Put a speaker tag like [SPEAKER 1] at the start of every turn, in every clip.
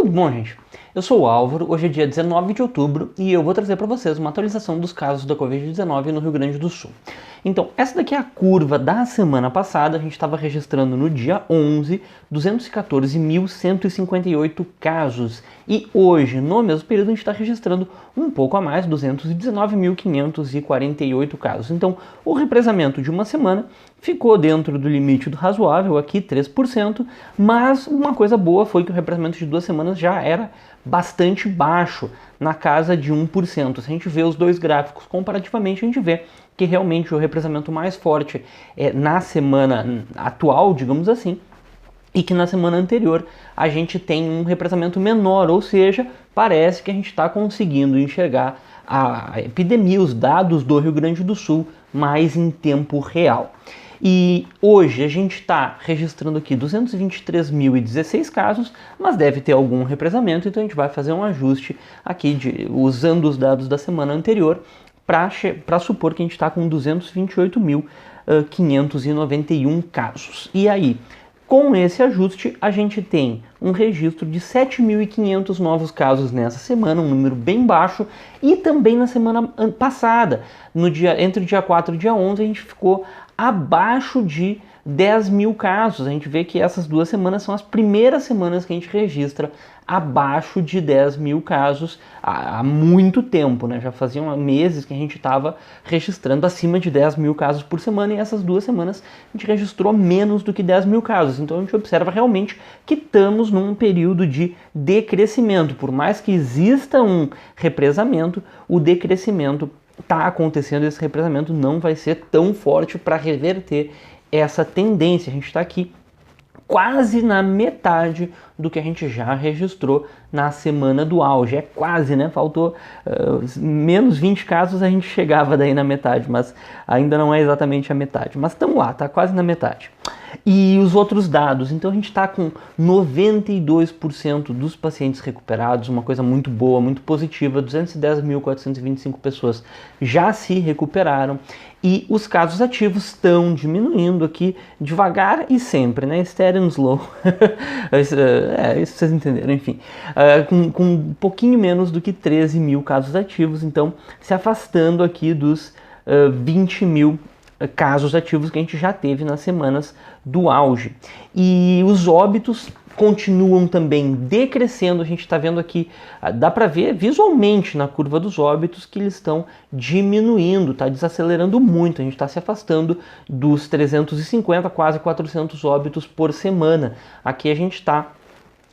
[SPEAKER 1] Tudo bom, gente? Eu sou o Álvaro, hoje é dia 19 de outubro e eu vou trazer para vocês uma atualização dos casos da Covid-19 no Rio Grande do Sul. Então, essa daqui é a curva da semana passada, a gente estava registrando no dia 11, 214.158 casos. E hoje, no mesmo período, a gente está registrando um pouco a mais, 219.548 casos. Então, o represamento de uma semana ficou dentro do limite do razoável, aqui 3%, mas uma coisa boa foi que o represamento de 2 semanas já era bastante baixo, na casa de 1%. Se a gente vê os dois gráficos comparativamente, a gente vê que realmente o represamento mais forte é na semana atual, digamos assim, e que na semana anterior a gente tem um represamento menor, ou seja, parece que a gente está conseguindo enxergar a epidemia, os dados do Rio Grande do Sul mais em tempo real. E hoje a gente está registrando aqui 223.016 casos, mas deve ter algum represamento, então a gente vai fazer um ajuste aqui usando os dados da semana anterior para supor que a gente está com 228.591 casos. E aí, com esse ajuste, a gente tem um registro de 7.500 novos casos nessa semana, um número bem baixo, e também na semana passada, entre o dia 4 e o dia 11, a gente ficou abaixo de 10 mil casos. A gente vê que essas 2 semanas são as primeiras semanas que a gente registra abaixo de 10 mil casos há muito tempo, né? Já faziam meses que a gente estava registrando acima de 10 mil casos por semana, e essas 2 semanas a gente registrou menos do que 10 mil casos. Então a gente observa realmente que estamos num período de decrescimento. Por mais que exista um represamento, o decrescimento está acontecendo, esse represamento não vai ser tão forte para reverter essa tendência. A gente está aqui quase na metade do que a gente já registrou na semana do auge. É quase, né? Faltou menos 20 casos, a gente chegava daí na metade, mas ainda não é exatamente a metade. Mas estamos lá, tá quase na metade. E os outros dados, então a gente está com 92% dos pacientes recuperados, uma coisa muito boa, muito positiva, 210.425 pessoas já se recuperaram, e os casos ativos estão diminuindo aqui devagar e sempre, né? Steady and slow, isso vocês entenderam, enfim, com um pouquinho menos do que 13 mil casos ativos, então se afastando aqui dos 20 mil casos ativos que a gente já teve nas semanas do auge. E os óbitos continuam também decrescendo. A gente está vendo aqui, dá para ver visualmente na curva dos óbitos que eles estão diminuindo, está desacelerando muito. A gente está se afastando dos 350, quase 400 óbitos por semana. Aqui a gente está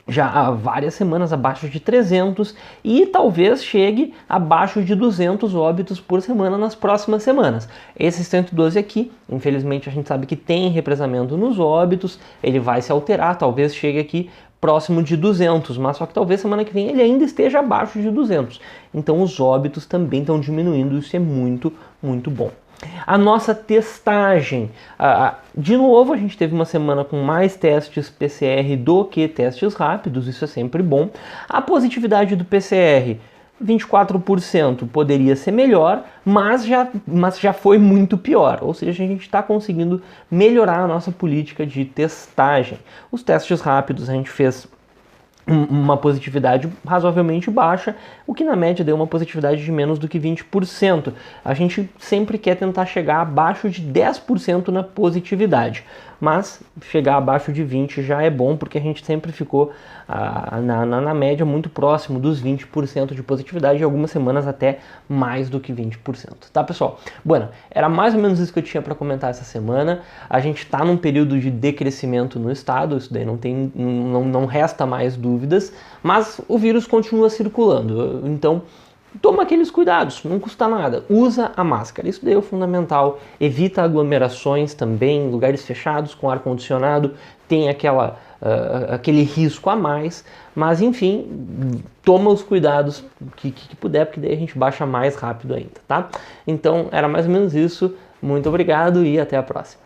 [SPEAKER 1] já há várias semanas abaixo de 300 e talvez chegue abaixo de 200 óbitos por semana nas próximas semanas. Esse 112 aqui, infelizmente a gente sabe que tem represamento nos óbitos, ele vai se alterar, talvez chegue aqui próximo de 200, mas só que talvez semana que vem ele ainda esteja abaixo de 200. Então os óbitos também estão diminuindo, isso é muito, muito bom. A nossa testagem, de novo a gente teve uma semana com mais testes PCR do que testes rápidos, isso é sempre bom. A positividade do PCR, 24%, poderia ser melhor, mas já foi muito pior, ou seja, a gente está conseguindo melhorar a nossa política de testagem. Os testes rápidos a gente fez uma positividade razoavelmente baixa, o que na média deu uma positividade de menos do que 20%. A gente sempre quer tentar chegar abaixo de 10% na positividade, mas chegar abaixo de 20% já é bom, porque a gente sempre ficou na média muito próximo dos 20% de positividade, e algumas semanas até mais do que 20%. Tá, pessoal? Bueno, era mais ou menos isso que eu tinha para comentar essa semana. A gente está num período de decrescimento no estado, isso daí não resta mais dúvidas, mas o vírus continua circulando, então toma aqueles cuidados, não custa nada, usa a máscara, isso daí é o fundamental, evita aglomerações também, lugares fechados com ar-condicionado, tem aquele risco a mais, mas enfim, toma os cuidados que puder, porque daí a gente baixa mais rápido ainda, tá? Então era mais ou menos isso, muito obrigado e até a próxima.